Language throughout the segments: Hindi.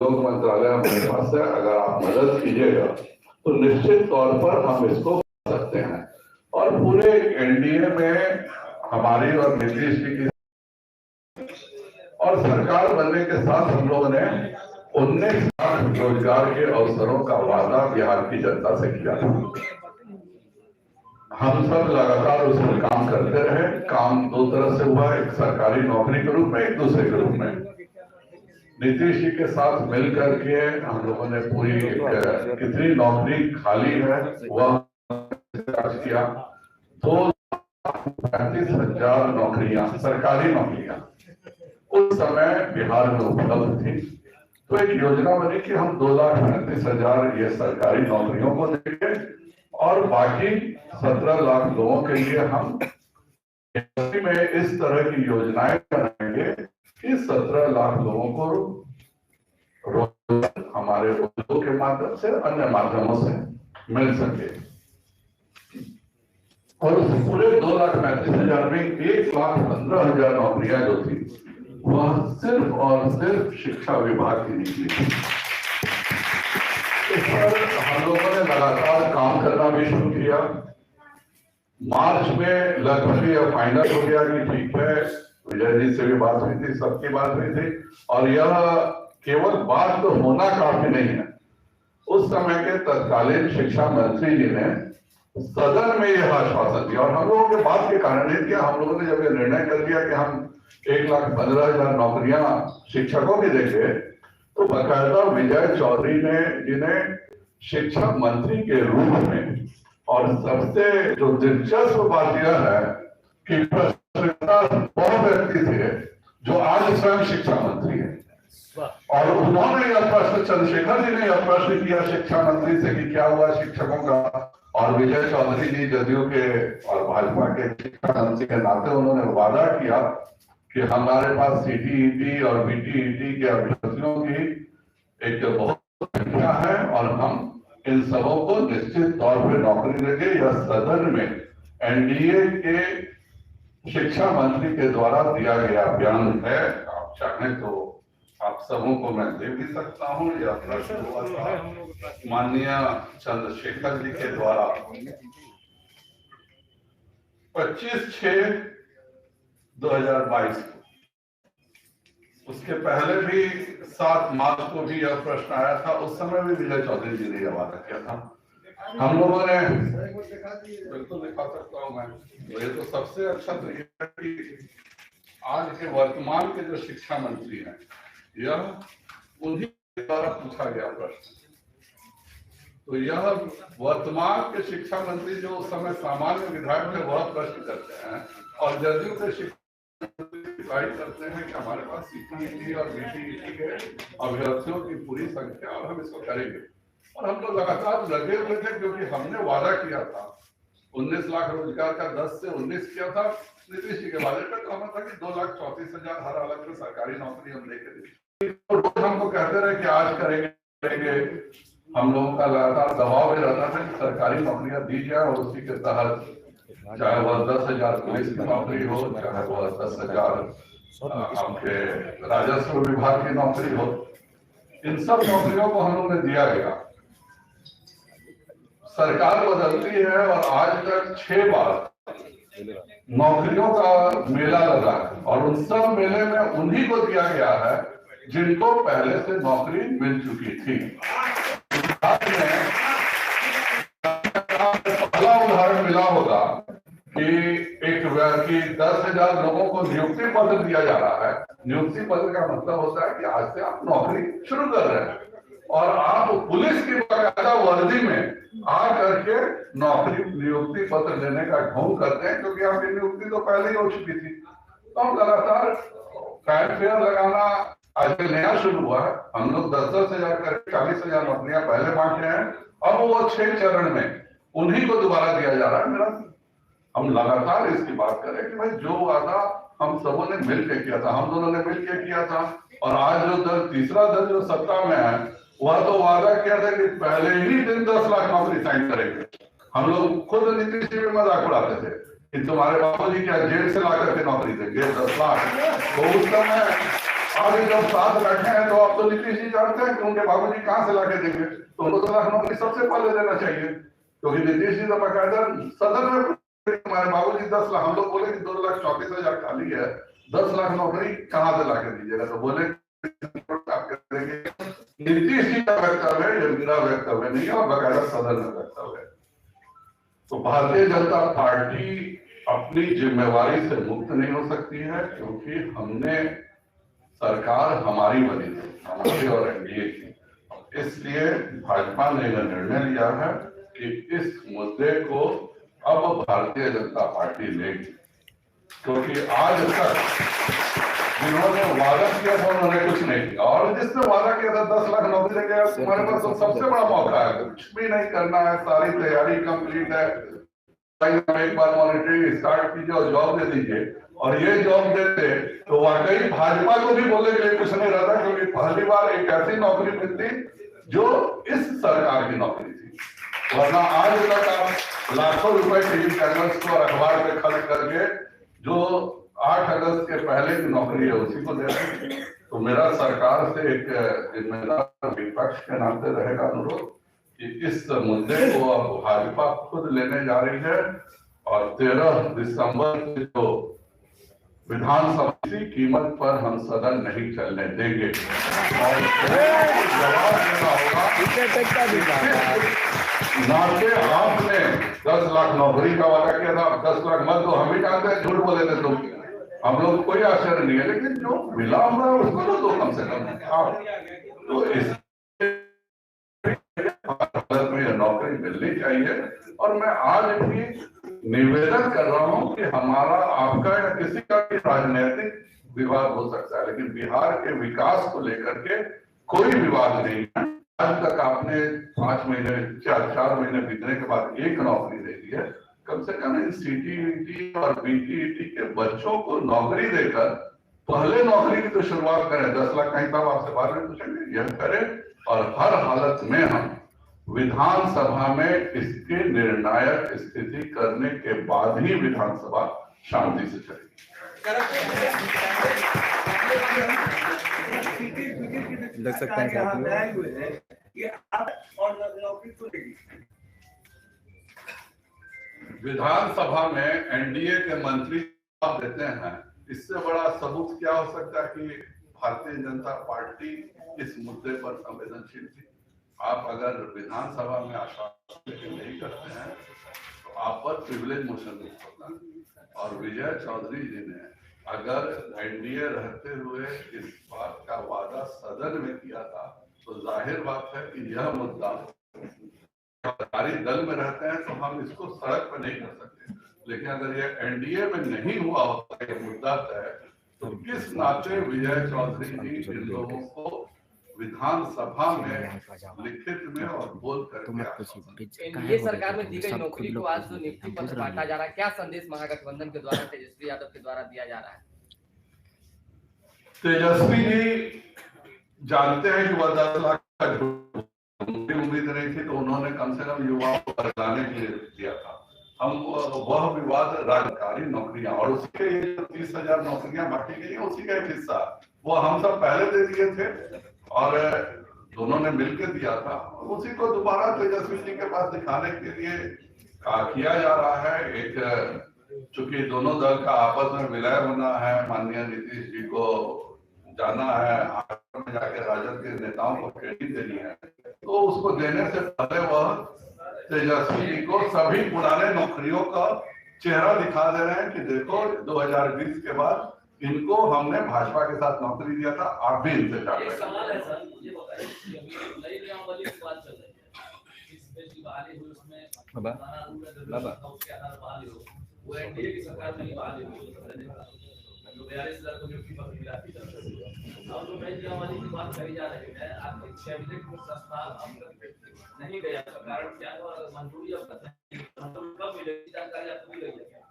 लोक मंत्रालय हमारे पास है, अगर आप मदद कीजिएगा तो निश्चित तौर पर हम इसको कर सकते हैं। और पूरे एनडीए में हमारी और नीतीश जी की और सरकार बनने के साथ हम लोगों ने 19 लाख रोजगार के अवसरों का वादा बिहार की जनता से किया था। हम सब लगातार उस पर काम करते रहे। काम दो तरह से हुआ, एक सरकारी नौकरी के रूप में, एक दूसरे के रूप में। नीतीश जी के साथ मिल करके हम लोगों ने पूरी कितनी नौकरी खाली है वह किया। तो 35,000 नौकरियां, सरकारी नौकरियां उस समय बिहार में उपलब्ध थी। तो एक योजना बनी कि हम 2,35,000 ये सरकारी नौकरियों को देंगे और बाकी 17 लाख लोगों के लिए हम में इस तरह की योजनाएं बनाएंगे कि 17 लाख लोगों को रोजगार हमारे उद्योग के माध्यम से, अन्य माध्यमों से मिल सके। और उस पूरे 2,35,000 में 1,15,000 नौकरियां जो थी वह सिर्फ और सिर्फ शिक्षा विभाग की निकली थी। इस पर हम लोगों ने लगातार काम करना भी शुरू किया। मार्च में लगभग यह फाइनल हो गया कि ठीक है, विजय जी से भी बात हुई थी, सबकी बात हुई थी, और यह केवल बात तो होना काफी नहीं है। उस समय के तत्कालीन शिक्षा मंत्री जी ने सदन में यह आश्वासन दिया, और हम लोगों के बात के कारण नहीं किया। हम लोगों ने जब ये निर्णय कर दिया कि हम 1,15,000 नौकरियां शिक्षकों की देंगे, तो बकायदा विजय चौधरी ने जिन्हें शिक्षा मंत्री के रूप में, और सबसे जो दिलचस्प बात यह है कि वो व्यक्ति थे जो आज स्वयं शिक्षा मंत्री है, और उन्होंने यह प्रश्न, चंद्रशेखर जी ने यह प्रश्न किया शिक्षा मंत्री से कि क्या हुआ शिक्षकों का, और विजय चौधरी जी जदयू के और भाजपा के शिक्षा मंत्री के नाते उन्होंने वादा किया कि हमारे पास सीटीईटी और बीटीईटी के अभ्यर्थियों की एक बहुत संख्या है और हम इन सबों को निश्चित तौर पर नौकरी देंगे। यह सदन में एनडीए के शिक्षा मंत्री के द्वारा दिया गया बयान है। आप चाहें तो आप सबों को मैं दे भी सकता हूं। यह प्रश्न हुआ था माननीय चंद्रशेखर जी के द्वारा 25/6/2022 को। उसके पहले भी 7 मार्च को भी यह प्रश्न आया था। उस समय भी विजय चौधरी जी ने यह वादा किया था। हम लोगों ने बिल्कुल दिखा सकता हूं मैं, तो ये तो सबसे अच्छा तो ये है कि आज के वर्तमान के जो शिक्षा मंत्री हैं, यह उन्हीं के द्वारा पूछा गया प्रश्न। तो यह वर्तमान के शिक्षा मंत्री जो उस समय सामान्य विधायक थे वह प्रश्न करते हैं, और जदयू के शिक्षा करते हैं कि हमारे पास सीटीईटी और बीटीईटी के अभ्यर्थियों की पूरी संख्या और हम इसको करेंगे। और हम लोग लगातार लगे हुए थे क्योंकि हमने वादा किया था 19 लाख रोजगार का, 10 से 19 किया था नीतीश जी के वादे पे। तो हमें था कि 2,34,000 हर अलग से सरकारी नौकरी हम लेके देंगे। तो हमको कहते रहे कि आज करेंगे। हम लोगों का लगातार दबाव में रहता था कि सरकारी नौकरियां दी जाए, और उसी के तहत चाहे वह 10,000 पुलिस की नौकरी हो, चाहे वह 10,000 आपके राजस्व विभाग की नौकरी हो, इन सब नौकरियों को हम लोगों ने दिया गया। सरकार बदलती है और आज तक 6 बार नौकरियों का मेला लगा है, और उन सब मेले में उन्हीं को दिया गया है जिनको पहले से नौकरी मिल चुकी थी। पहला उदाहरण मिला होगा कि एक व्यक्ति 10,000 लोगों को नियुक्ति पत्र दिया जा रहा है। नियुक्ति पत्र का मतलब होता है कि आज से आप नौकरी शुरू कर रहे हैं, और आप पुलिस की बाकायदा वर्दी में आ करके नौकरी नियुक्ति पत्र लेने का ढोंग करते हैं, क्योंकि आपकी नियुक्ति तो पहले ही हो चुकी थी। तो हम लगातार फेयर लगाना आज नया शुरू हुआ है। हम लोग 10,000 करके 40,000 नौकरियां पहले बांटे हैं, अब वो 6 चरण में उन्हीं को दोबारा दिया जा रहा है। मेरा हम लगातार इसकी बात करें कि भाई जो वादा हम सबों ने मिलकर किया था, हम दोनों ने मिलकर किया था, और आज जो तीसरा दल जो सत्ता में है वह तो वादा किया था कि पहले ही दिन 10 लाख नौकरी साइन करेंगे। हम लोग खुद नीतीश जी में मजाक उड़ाते थे कि तुम्हारे बाबू जी क्या जेल से ला करके नौकरी देंगे 10 लाख। तो उस समय आगे जब 7 लाख हैं तो आप तो नीतीश जी जानते हैं कि उनके बाबूजी कहां से लाके देंगे, तो उनको 2 लाख नौकरी सबसे पहले देना चाहिए, क्योंकि नीतीश जी तो बकायदा सदन में हमारे बाबूजी 10 लाख, हम लोग बोले कि 2,34,000 खाली है, 10 लाख नौकरी कहां से लाके दीजिएगा, तो बोले आप करेंगे। नीतीश जी का वक्तव्य है, ये मेरा वक्तव्य नहीं है, और बकायदा सदन में वक्तव्य है। तो भारतीय जनता पार्टी अपनी जिम्मेवारी से मुक्त नहीं हो सकती है, क्योंकि हमने सरकार हमारी बनी थी, हमारी और एनडीए की, इसलिए भाजपा ने यह निर्णय लिया है कि इस मुद्दे को अब भारतीय जनता पार्टी लेगी, क्योंकि आज तक जिन्होंने वादा किया था उन्होंने कुछ नहीं किया, और जिसने वादा किया था 10 लाख नौकरी देंगे, तुम्हारे पास तो सबसे बड़ा मौका है, कुछ भी नहीं करना है, सारी तैयारी कंप्लीट है, एक बार मॉनिटरिंग स्टार्ट कीजिए और जॉब दे दीजिए, और ये जॉब देते तो वाकई भाजपा को भी बोलने के लिए कुछ नहीं रहता, क्योंकि पहली बार एक ऐसी नौकरी मिलती जो इस सरकार की नौकरी थी, वरना आज तक आप लाखों रुपए टीवी चैनल्स को और अखबार पे खर्च करके जो 8 अगस्त के पहले की नौकरी है उसी को दे रहे हैं। तो मेरा सरकार से एक जिम्मेदार विपक्ष के नाते रहेगा अनुरोध कि इस मुद्दे को अब भाजपा खुद लेने जा रही है, और 13 दिसंबर से जो विधानसभा की कीमत पर हम सदन नहीं चलने देंगे, और जवाब देना होगा। नाते आपने 10 लाख नौकरी का वादा किया था, 10 लाख मत दो, हम भी जानते हैं झूठ बोले थे तुम, हम लोग कोई आश्चर्य नहीं है, लेकिन जो मिला हुआ है उसको तो दो कम से कम आप, तो इस में नौकरी मिलनी चाहिए। और मैं आज भी निवेदन कर रहा हूं कि हमारा आपका या किसी का भी राजनीतिक विवाद हो सकता है, लेकिन बिहार के विकास को लेकर के कोई विवाद नहीं है। आज तक आपने 5 महीने 4 महीने बीतने के बाद एक नौकरी दे दी है, कम से कम इन सीटीईटी और बीटीईटी के बच्चों को नौकरी देकर पहले नौकरी की तो शुरुआत करें। 10 लाख का हिसाब आपसे बाद में पूछेंगे, यह करें, और हर हालत में हम विधानसभा में इसकी निर्णायक स्थिति करने के बाद ही विधानसभा शांति से चलेगी। लग सकता है विधानसभा में एनडीए के मंत्री जवाब देते हैं, इससे बड़ा सबूत क्या हो सकता है कि भारतीय जनता पार्टी इस मुद्दे पर संवेदनशील थी। आप अगर विधानसभा में आश्वासन नहीं करते हैं तो आप पर प्रिविलेज मोशन नहीं होता, और विजय चौधरी जी ने अगर एनडीए रहते हुए इस बात का वादा सदन में किया था, तो जाहिर बात है कि यह मुद्दा सरकारी दल में रहते हैं तो हम इसको सड़क पर नहीं कर सकते, लेकिन अगर ये एनडीए में नहीं हुआ होता ये मुद्दा तय, तो किस नाते विजय चौधरी जी इन लोगों को विधानसभा में लिखित में और बोल करके एनडीए सरकार में दी गई नौकरी को आज जो नियुक्ति पत्र बांटा जा रहा है, क्या संदेश महागठबंधन के द्वारा तेजस्वी यादव के द्वारा दिया जा रहा है? तेजस्वी जी जानते हैं कि वह 10 लाख का उम्मीद नहीं थी, तो उन्होंने कम से कम युवाओं को बदलाने के लिए दिया था। हम वह विवाद राजकारी नौकरियां और उसके 30,000 नौकरियां बांटी गई, उसी का एक हिस्सा वो हम सब पहले दे दिए थे और दोनों ने मिलकर दिया था, उसी को दोबारा तेजस्वी जी के पास दिखाने के लिए किया जा रहा है। एक चूंकि दोनों दल का आपस में विलय होना है, माननीय नीतीश जी को जाना है, में जाके राजद के नेताओं को ट्रेनिंग देनी है, तो उसको देने से पहले वह तेजस्वी जी को सभी पुराने नौकरियों का चेहरा दिखा दे रहे हैं कि देखो 2020 के बाद इनको हमने भाजपा के साथ नौकरी दिया था, आप भी इंतजार करें। सवाल है सर, ये बताइए नई नियमावली की बात चल रही है, इस देश की बहाली हुई उसमें पुराना रूल है जो उसके आधार पर बहाली हो, वो एनडीए की सरकार में बहाली हुई, जो 42,000 को नियुक्ति पत्र मिला थी। अब जो नई नियमावली की बात कही जा रही है, आपके कैबिनेट में प्रस्ताव नहीं गया, कारण क्या है और मंजूरी अब तक नहीं, कब मिलेगी जानकारी आपको मिल रही है?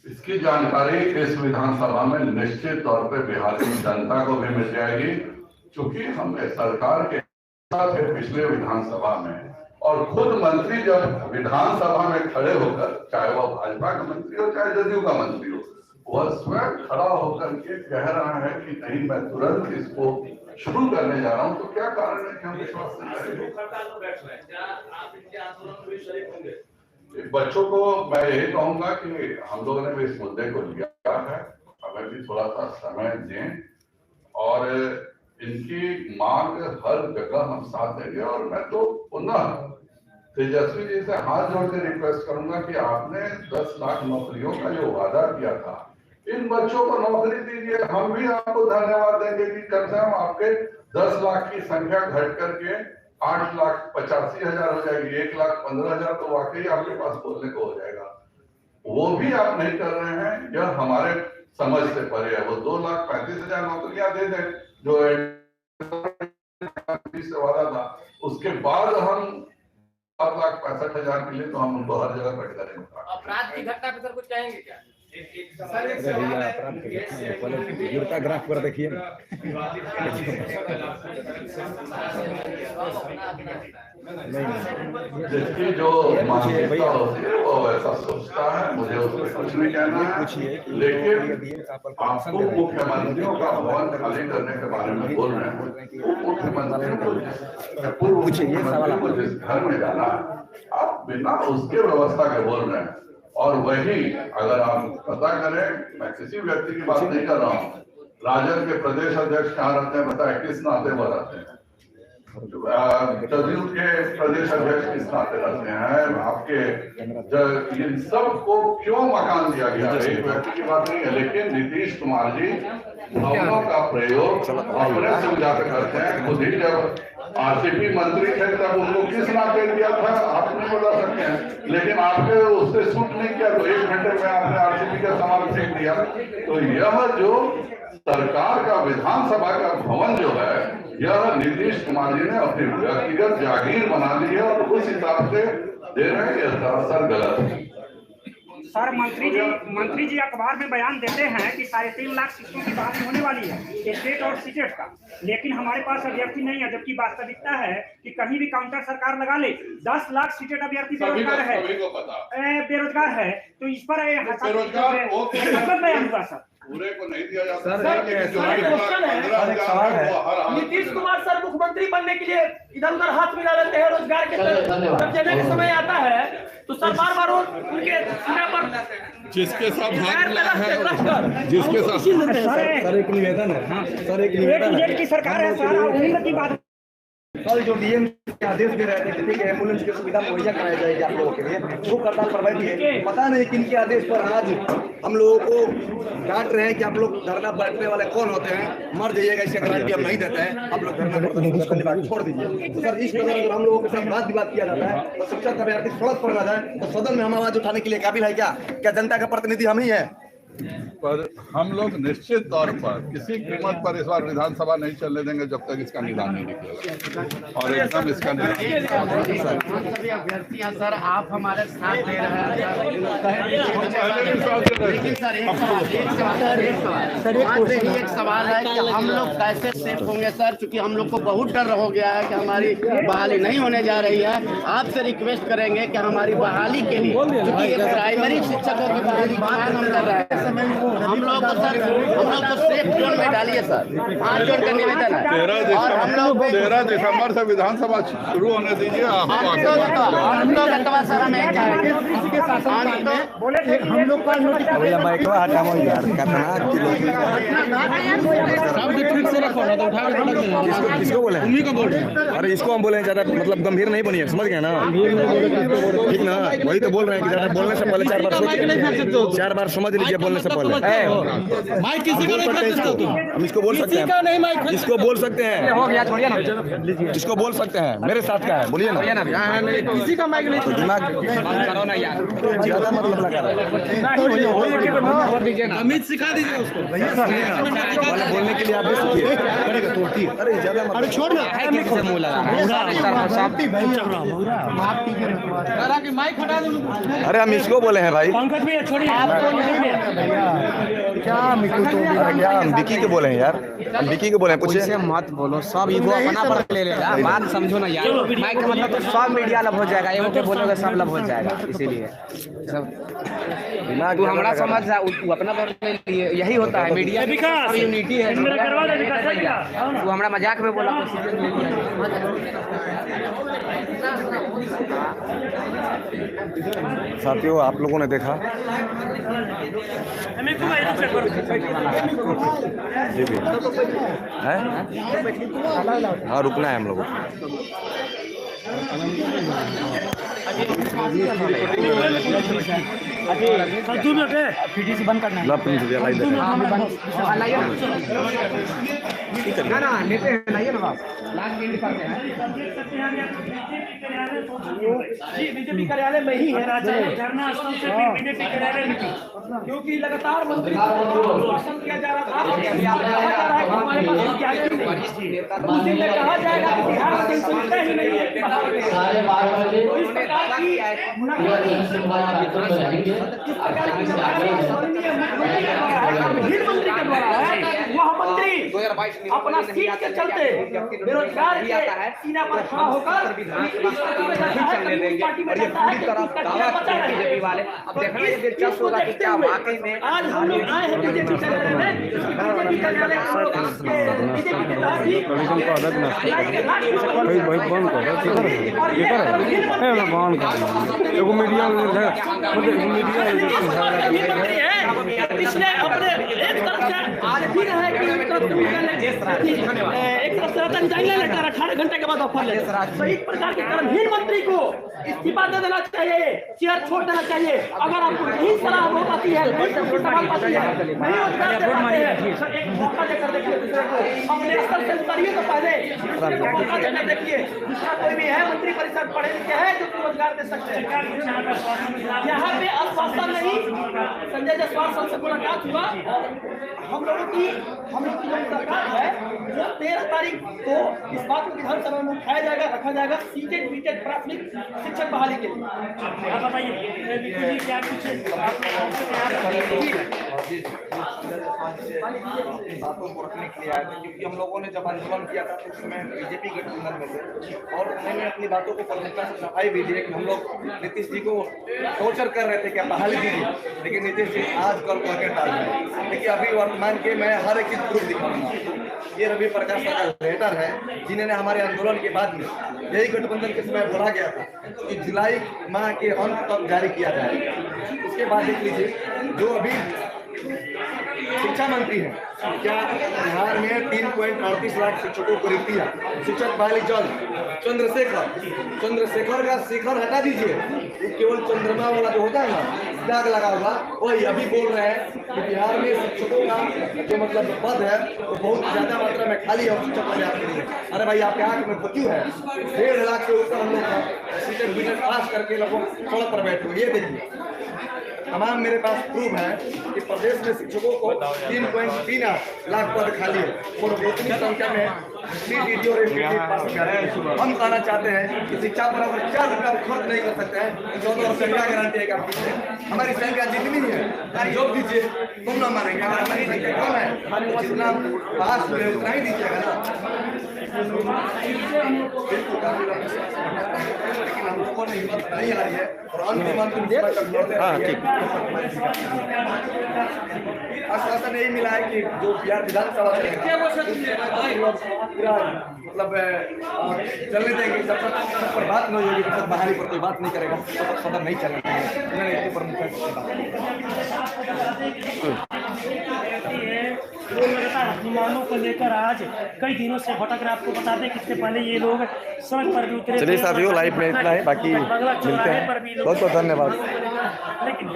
इसकी जानकारी इस विधानसभा में निश्चित तौर पे बिहार की जनता को भी मिल जाएगी, क्योंकि हम सरकार के साथ है पिछले विधानसभा में, और खुद मंत्री जब विधानसभा में खड़े होकर, चाहे वह भाजपा का मंत्री हो चाहे जदयू का मंत्री हो, वह स्वयं खड़ा होकर के कह रहा है कि नहीं मैं तुरंत इसको शुरू करने जा रहा हूं, तो क्या कारण है कि हम विश्वास नहीं करेंगे? हड़ताल पर बैठ रहे हैं, क्या आप इनके आंदोलन में शरीक होंगे? बच्चों को मैं यही कहूंगा कि हम लोगों ने भी इस मुद्दे को लिया है, हमें भी थोड़ा सा समय दें और इनकी मांग हर जगह हम साथ देंगे। और मैं तो पुनः तेजस्वी जी से हाथ जोड़ के रिक्वेस्ट करूंगा कि आपने 10 लाख नौकरियों का जो वादा किया था, इन बच्चों को नौकरी दीजिए। हम भी आपको धन्यवाद देंगे कि कम से कम आपके 10 लाख की संख्या घट करके 8,85,000 हो जाएगी, 1,15,000 तो वाकई आपके पास बोलने को हो जाएगा। वो भी आप नहीं कर रहे हैं, यह हमारे समझ से परे है। वो 2,35,000 नौकरियां दे दें जो से वादा था, उसके बाद हम 7,65,000 के लिए तो हम उनको हर जगह कट करेंगे। अपराध की घटना पे सर कुछ कहेंगे क्या? ग्राफ पर देखिए जिसकी जो मानसिकता होती है वो ऐसा सोचता है, मुझे उसमें कुछ नहीं कहना है। लेकिन आपको मुख्यमंत्रियों का भवन खाली करने के बारे में बोल रहे हैं, वो मुख्यमंत्रियों को पूर्व मुख्यमंत्री को जिस घर में जाना है, आप बिना उसके व्यवस्था के बोल रहे हैं। और वही अगर आप पता करें, मैं किसी व्यक्ति की बात नहीं कर रहा हूँ, राजद के प्रदेश अध्यक्ष कहाँ रहते हैं बताए, किस नाते वो रहते हैं? जदयू के प्रदेश अध्यक्ष किस नाते रहते हैं? आपके इन सब को क्यों मकान दिया गया? एक व्यक्ति की बात नहीं है, लेकिन नीतीश कुमार जी भवनों का प्रयोग अपने सुविधा पे करते हैं। खुद ही जब आरसीपी मंत्री थे तब उनको किस नाते दिया था आप नहीं बता सकते हैं, लेकिन आपने उससे सूट नहीं किया तो 1 घंटे में आपने आरसीपी का सामान फेंक दिया। तो यह जो सरकार का विधानसभा का भवन जो है, यह नीतीश कुमार जी ने अपनी व्यक्तिगत जागीर बना ली है और उस हिसाब से दे रहे हैं, यह सरासर गलत है। सर मंत्री जी अखबार में बयान देते हैं कि 3.5 लाख सीटों की बहाली होने वाली है स्टेट और सीटेट का, लेकिन हमारे पास अभ्यर्थी नहीं है। जबकि वास्तविकता है कि कहीं भी काउंटर सरकार लगा ले, 10 लाख सीटेट अभ्यर्थी बेरोजगार है, तो इस पर बयान हुआ सर। पूरे को नहीं दिया जाता। नीतीश कुमार सर मुख्यमंत्री बनने के लिए इधर उधर हाथ मिला लेते हैं रोजगार के जब देने का समय आता है तो सर बार बार उनके सीने पर जिसके साथ हाथ मिला है, जिसके साथ सर एक निवेदन है, सर एक निवेदन है की सरकार है सर, उम्र की बात। कल जो डीएम के आदेश दे रहे थे कि एम्बुलेंस की सुविधा मुहैया कराई जाएगी आप लोगों के लिए, वो हड़ताल पर बैठी है। पता नहीं किन के आदेश पर आज हम लोगों को डांट रहे हैं कि आप लोग धरना बैठने वाले कौन होते हैं, मर जाइएगा, इससे गारंटी हम नहीं देते हैं, आप लोग धरना छोड़ दीजिए। तो सर इस तरह अगर हम लोगों के साथ बात विवाद किया जाता है तो शिक्षक का अभ्यर्थी सड़क पर ना जाए तो सदन में हम आवाज उठाने के लिए काबिल है क्या? क्या जनता का प्रतिनिधि हम ही है? पर हम लोग निश्चित तौर पर किसी कीमत पर इस बार विधानसभा नहीं चलने देंगे जब तक इसका निदान नहीं निकलेगा। और एकदम इसका अभ्यर्थियां सर आप हमारे साथ दे रहे हैं। एक सवाल है कि हम लोग कैसे सेफ होंगे सर, क्योंकि हम लोग को बहुत डर हो गया है कि हमारी बहाली नहीं होने जा रही है। आपसे रिक्वेस्ट करेंगे कि हमारी बहाली के लिए, क्योंकि प्राइमरी शिक्षकों की बहाली हम कर रहे हैं, हम लोग को सर सेफ जोन में डालिए सर, हाथ जोड़ कर निवेदन है। 13 दिसंबर से विधानसभा शुरू होने दीजिए। हम लोग अथवा सर हम एक चाहेंगे हम लोग किसको बोले? अरे इसको हम बोले ज्यादा मतलब गंभीर नहीं बनिए, समझ गए ना? ठीक ना, वही तो बोल रहे हैं कि ज्यादा बोलने से पहले 4 बार समझ लीजिए बोलने से पहले। माइक किसी का नहीं फेंक सकते तुम, हम इसको बोल सकते हैं, नहीं माइक इसको बोल सकते हैं, हो गया छोड़िए ना, इसको बोल सकते हैं, मेरे साथ का है, बोलिए ना। किसी का माइक नहीं, दिमाग करो ना यार, ज्यादा मतलब लगा रहा है। अमित सिखा दीजिए उसको बोलने के लिए आप सीखिए। अरे ज्यादा अरे छोड़ ना, माइक हटा दो। अरे हम इसको बोले हैं भाई, पंकज भैया छोड़िए। क्या मिकू तो क्या हम विकी के बोले हैं यार, हम विकी के बोले हैं, कुछ मत बोलो, सब ईगो अपना पर ले लेगा। बात समझो ना यार, माइक का मतलब तो सब मीडिया लब हो जाएगा, ये के बोलोगे सब लब हो जाएगा। इसीलिए सब तू हमारा समझ जा, तू अपना पर ले लिए, यही होता है मीडिया सब यूनिटी है। तू हमारा मजाक में बोला साथियों, आप लोगों ने देखा जी भी है, हाँ रुकना है हम लोगों को। बंद करना है, लेते हैं, लाइए ना बीजेपी कार्यालय में ही है बीजेपी कार्यालय में, क्योंकि लगातार मंत्री भाषण किया जा रहा था। हमारे पास उस दिन में कहा जाएगा कि बिहार में सुविधा ही नहीं है। इस प्रकार की मंत्री के द्वारा है, वह मंत्री अपना सीट के चलते बेरोजगार के सीना पर खड़ा होकर बीजेपी वाले अब देखना ये दिलचस्प होगा कि क्या वाकई में आज हम लोग आए हैं बीजेपी कार्यालय में। बीजेपी कार्यालय पिछले अपने एक तरफ से आज भी है कि एक तरफ से लेकर 18 घंटे के बाद ऑफर लेकर, तो इस प्रकार के कर्महीन मंत्री को इस्तीफा दे देना चाहिए, चेयर छोड़ देना चाहिए। अगर आपको नहीं सलाह हो पाती है, नहीं रोजगार एक मौका देकर देखिए दूसरे को, अपने स्तर से उतारिए तो पहले दूसरे को मौका देकर देखिए। दूसरा कोई भी है मंत्री परिषद पढ़े लिखे है जो रोजगार दे सकते हैं। यहाँ पे आश्वासन नहीं, संजय जायसवाल साहब से मुलाकात हुआ और हम लोग की जो सरकार है वो 13 तारीख को इस बात को विधानसभा में उठाया जाएगा, रखा जाएगा सीटेड बीटेड प्राथमिक शिक्षक बहाली के लिए। आप बताइए क्या कुछ बातों को रखने के लिए आए थे, क्योंकि हम लोगों ने जब आंदोलन किया था तो उसमें बीजेपी गठबंधन में थे और उन्होंने अपनी बातों को प्रमुखता से सफाई भी दी कि हम लोग नीतीश जी को टॉर्चर कर रहे थे कि बहाली दीजिए, लेकिन नीतीश जी आज कल करके टाल रहे हैं। देखिए अभी वर्तमान के मैं हर एक चीज प्रूफ दिखाऊंगा। ये रवि प्रकाश का लेटर है जिन्होंने हमारे आंदोलन के बाद में यही गठबंधन के समय बोला गया था कि जुलाई माह के अंत तक जारी किया जाएगा। उसके बाद देख लीजिए जो अभी शिक्षा मंत्री है, क्या बिहार में 3.38 लाख शिक्षकों को रिक्तियां, शिक्षक बहाली जल्द। चंद्रशेखर का शिखर हटा दीजिए, केवल चंद्रमा वाला जो होता है ना दाग लगा हुआ, वही अभी बोल रहे हैं कि बिहार में शिक्षकों का जो मतलब पद है वो बहुत ज्यादा मात्रा में खाली है और शिक्षक पर्याप्त नहीं है। अरे भाई आपके आंख में बच्चू है, 1.5 लाख से ऊपर हम लोग सीटेड बीटेड पास करके लोगों सड़क पर बैठे। ये देखिए तमाम मेरे पास प्रूफ है कि प्रदेश में शिक्षकों को 3.38 लाख पद खाली है और उतनी संख्या में हम कहना चाहते हैं कि शिक्षा पर अगर 4 रुपया खर्च नहीं कर सकते हैं तो संख्या गारंटी है कि आप दीजिए। हमारी संख्या जितनी है जॉब दीजिए, तुम ना मानेंगे। अगर हमारी संख्या कम है जितना पास हुए उतना ही दीजिएगा ना। लेकिन हम लोगों ने हिम्मत नहीं आ रही है और अंतिम आश्वासन यही मिला है कि जो बिहार विधानसभा पूरा मतलब चलने देंगे, जब तक पर बात नहीं होगी तब तक बहाली पर कोई बात नहीं करेगा, तब तक सदन नहीं चलना चाहिए। वो लगातार विमानों को लेकर आज कई दिनों से भटक रहे। आपको बता दें कि इससे पहले ये लोग सड़क पर भी उतरे। चलिए साथियों, लाइव में इतना है, बाकी मिलते हैं। बहुत बहुत धन्यवाद। लेकिन